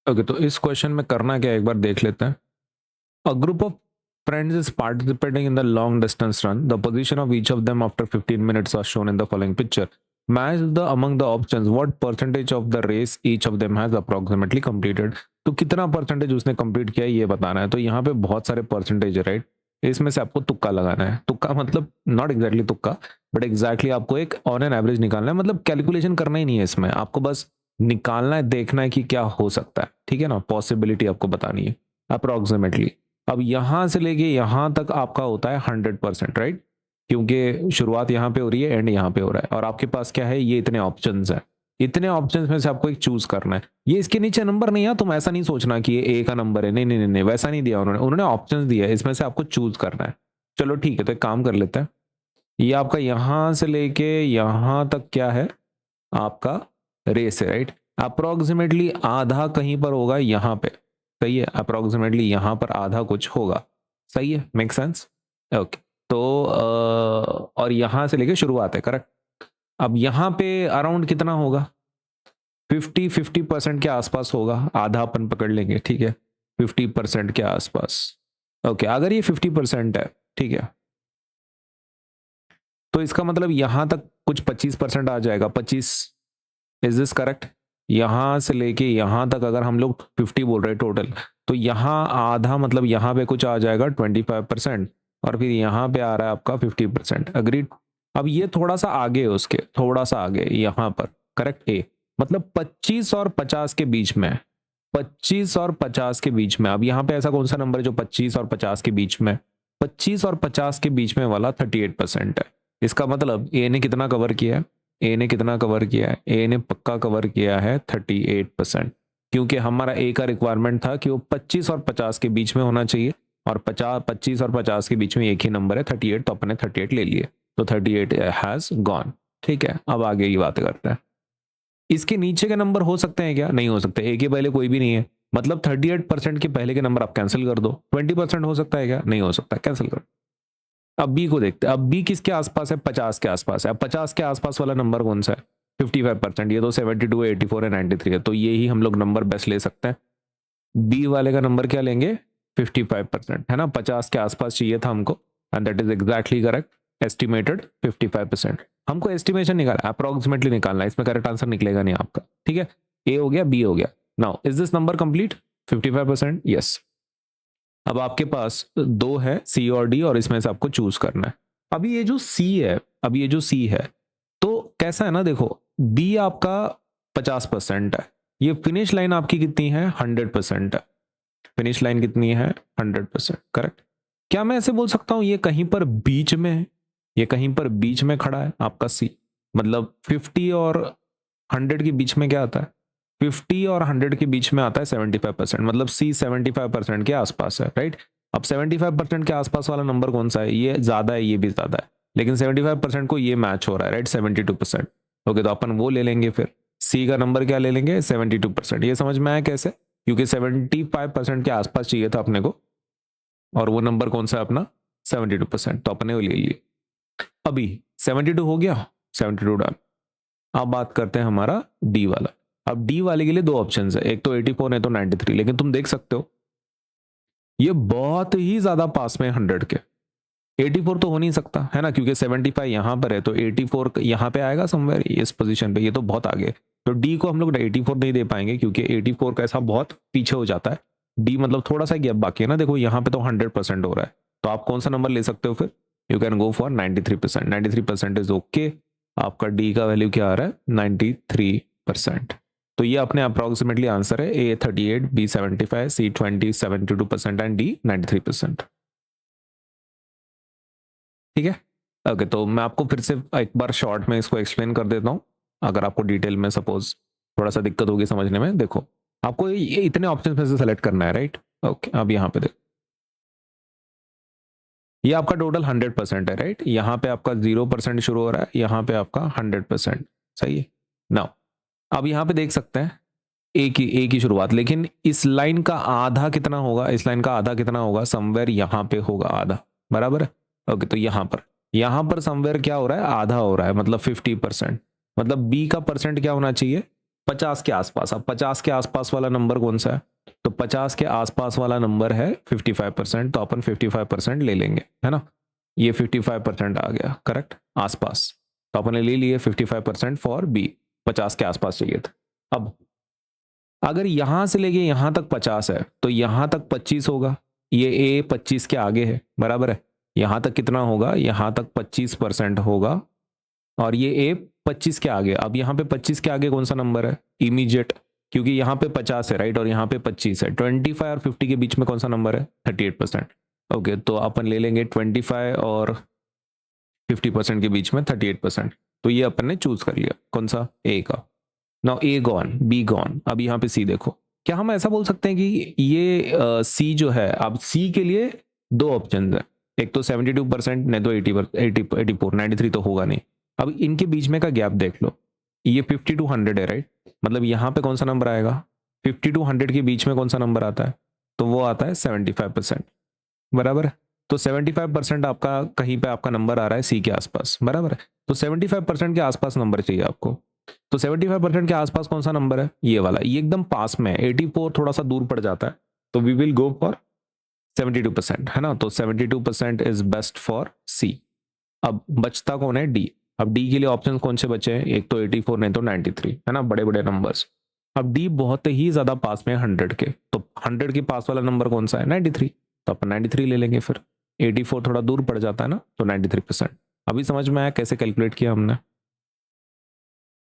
Okay, तो इस question में करना क्या है एक बार देख लेते हैं। A group of friends is participating in the long distance run. The position of each of them after 15 minutes are shown in the following picture. Match the among the options what percentage of the race each of them has approximately completed. तो कितना percentage उसने complete किया है ये बताना है। तो यहाँ पे बहुत सारे परसेंटेज है, राइट। इसमें से आपको तुक्का लगाना है। तुक्का मतलब नॉट एग्जैक्टली तुक्का, बट एग्जैक्टली आपको एक ऑन एन एवरेज निकालना है। मतलब कैलकुलेशन करना ही नहीं है इसमें, आपको बस निकालना है, देखना है कि क्या हो सकता है, ठीक है ना। पॉसिबिलिटी आपको बतानी है अप्रोक्सीमेटली। अब यहां से लेके यहां तक आपका होता है 100%, राइट, क्योंकि शुरुआत यहां पे हो रही है, एंड यहां पे हो रहा है, और आपके पास क्या है, ये इतने ऑप्शंस हैं। इतने ऑप्शंस में से आपको एक चूज करना है। ये इसके नीचे नंबर नहीं है, तुम ऐसा नहीं सोचना कि ये ए का नंबर है, नहीं नहीं नहीं नहीं, वैसा नहीं दिया उन्होंने ऑप्शंस दिया है, इसमें से आपको चूज करना है। चलो ठीक है, तो एक काम कर लेते हैं। ये आपका यहां से लेके यहां तक क्या है, आपका रेस है, राइट। अप्रोक्सीमेटली आधा कहीं पर होगा यहाँ पे, सही है। अप्रोक्सीमेटली यहाँ पर आधा कुछ होगा, सही है, मेक सेंस। ओके, तो और यहाँ से लेके शुरुआत है, करेक्ट। अब यहाँ पे अराउंड कितना होगा, 50% के आसपास होगा, आधा अपन पकड़ लेंगे, ठीक है, 50% के आसपास। ओके, अगर ये 50% है, ठीक है, तो इसका मतलब यहां तक कुछ 25% आ जाएगा। 25, इज दिस करेक्ट। यहां से लेके यहां तक अगर हम लोग 50 बोल रहे हैं टोटल, तो यहां आधा मतलब यहां पे कुछ आ जाएगा 25%, और फिर यहां पे आ रहा है आपका 50%। अग्रीड। अब ये थोड़ा सा आगे है उसके, थोड़ा सा आगे यहां पर, करेक्ट। ए मतलब 25 और 50 के बीच में, 25 और 50 के बीच में। अब यहाँ पे ऐसा कौन सा नंबर है जो 25 और 50 के बीच में, 25 और 50 के बीच में वाला 38% है। इसका मतलब ए ने कितना कवर किया है, ए ने कितना कवर किया है, ए ने पक्का कवर किया है 38%, क्योंकि हमारा ए का रिक्वायरमेंट था कि वो 25 और 50 के बीच में होना चाहिए, और 25 और 50 के बीच में एक ही नंबर है 38, तो अपने 38 ले लिए, तो 38 हैज गॉन। ठीक है, अब आगे की बात करते हैं। इसके नीचे के नंबर हो सकते हैं क्या, नहीं हो सकते, ए के पहले कोई भी नहीं है, मतलब 38% के पहले के नंबर आप कैंसिल कर दो। 20% हो सकता है क्या, नहीं हो सकता, कैंसिल कर। अब बी को देखते हैं। अब बी किसके आसपास है, 50 के आसपास है। अब 50 के आसपास वाला नंबर कौन सा है, 55%। ये तो 72 है, 84 है, 93 है, तो ये ही हम लोग नंबर बेस्ट ले सकते हैं। बी वाले का नंबर क्या लेंगे, 55%, है ना। 50 के आसपास चाहिए था हमको, and that is exactly correct. Estimated 55%। हमको एस्टिमेशन निकालना, अप्रोक्सीमेटली निकालना, इसमें करेक्ट आंसर निकलेगा नहीं आपका, ठीक है। ए हो गया, बी हो गया। Now is this number complete, 55%, yes. अब आपके पास दो है, सी और डी, और इसमें से आपको चूज करना है। अभी ये जो सी है, अभी ये जो सी है, तो कैसा है ना, देखो, बी आपका 50% है, ये फिनिश लाइन आपकी कितनी है, 100% है। फिनिश लाइन कितनी है, 100%, करेक्ट। क्या मैं ऐसे बोल सकता हूं ये कहीं पर बीच में है, ये कहीं पर बीच में खड़ा है आपका सी, मतलब 50 और 100 के बीच में क्या आता है, 50 और 100 के बीच में आता है 75%, मतलब सी 75% के आसपास है, राइट। अब 75% के आसपास वाला नंबर कौन सा है, ये ज्यादा है, ये भी ज्यादा है, लेकिन 75% को ये मैच हो रहा है, राइट, 72%। ओके, तो अपन वो ले लेंगे, फिर सी का नंबर क्या ले लेंगे, 72%। ये समझ में आया कैसे, क्योंकि 75% के आसपास चाहिए था अपने को, और वो नंबर कौन सा है अपना, 72%, तो अपने वो ले लिए। अभी 72 हो गया, 72 डन। अब बात करते हैं हमारा डी वाला। अब डी वाले के लिए दो ऑप्शंस है, एक तो 84 है तो 93, लेकिन तुम देख सकते हो ये बहुत ही ज्यादा पास में 100 के। 84 तो हो नहीं सकता, है ना, क्योंकि 75 यहां पर है, तो 84 यहां पे आएगा समवेयर इस पोजीशन पे, ये तो बहुत आगे। तो डी को हम लोग 84 नहीं दे पाएंगे, क्योंकि 84 का ऐसा बहुत पीछे हो जाता है। डी मतलब थोड़ा सा गैप बाकी है ना, देखो यहाँ पे तो 100% हो रहा है, तो आप कौन सा नंबर ले सकते हो फिर, you can go for 93%। 93% is okay. आपका डी का वैल्यू क्या आ रहा है, 93%। तो ये अपने अप्रोक्सीमेटली आंसर है, ए 38, बी 75, सी 20, 72% एंड डी 93%। ठीक है, ओके, तो मैं आपको फिर से एक बार शॉर्ट में इसको एक्सप्लेन कर देता हूँ, अगर आपको डिटेल में सपोज थोड़ा सा दिक्कत होगी समझने में। देखो, आपको ये इतने ऑप्शन में से सेलेक्ट करना है, राइट। ओके, अब यहाँ पे देखो, ये आपका टोटल 100% है, राइट। यहाँ पे आपका 0% शुरू हो रहा है, यहाँ पे आपका 100%, सही है। नाउ अब यहाँ पे देख सकते हैं ए की शुरुआत, लेकिन इस लाइन का आधा कितना होगा, इस लाइन का आधा कितना होगा, समवेयर यहाँ पे होगा आधा, बराबर है। ओके, तो यहाँ पर समवेयर क्या हो रहा है, आधा हो रहा है, मतलब 50%। मतलब बी का परसेंट क्या होना चाहिए, 50 के आसपास। अब 50 के आसपास वाला नंबर कौन सा है? तो 50 के आसपास वाला नंबर है 55%, तो अपन 55% ले लेंगे, है ना। ये 55% आ गया, करेक्ट, आसपास। तो अपन ने ले लिए 55% फॉर बी, 50 के आसपास चाहिए था। अब अगर यहां से लेके यहां तक 50 है तो यहां तक 25 होगा, ये ए 25 के आगे है, बराबर है। यहां तक कितना होगा? यहां तक 25% होगा, और ये ए 25 के आगे। अब यहाँ पे 25 के आगे कौन सा नंबर है? इमीडिएट, क्योंकि यहाँ पे 50 है, राइट, और यहाँ पे 25 है। 25 और 50 के बीच में कौन सा नंबर है? 38%। ओके, तो अपन ले लेंगे 25 और 50% के बीच में 38%। तो ये अपन ने चूज कर लिया, कौन सा? ए का। Now A gone, be gone. अब यहाँ पे सी देखो, क्या हम ऐसा बोल सकते हैं कि ये सी जो है, अब सी के लिए दो ऑप्शन है, एक तो 72%, नहीं तो 84, 93 तो होगा नहीं। अब इनके बीच में का गैप देख लो, ये 50 to 100 है, राइट। मतलब यहाँ पे कौन सा नंबर आएगा? 50 to 100 के बीच में कौन सा नंबर आता है? तो वो आता है 75%, बराबर है। तो 75% आपका कहीं पे आपका नंबर आ रहा है सी के आसपास, बराबर है। तो 75% के आसपास नंबर चाहिए आपको। तो 75% के आसपास कौन सा नंबर है? ये वाला, ये एकदम पास में है। 84 थोड़ा सा दूर पड़ जाता है, तो वी विल गो फॉर 72%, है ना। तो 72% इज बेस्ट फॉर सी। अब बचता कौन है? डी। अब डी के लिए ऑप्शन कौन से बचे हैं? एक तो 84, नहीं तो 93, है ना, बड़े बड़े नंबर्स। अब डी बहुत ही ज्यादा पास में है 100 के, तो 100 के पास वाला नंबर कौन सा है? 93, तो अपन 93 ले लेंगे फिर। 84 थोड़ा दूर पड़ जाता है ना, तो 93%। अभी समझ में आया कैसे कैलकुलेट किया हमने?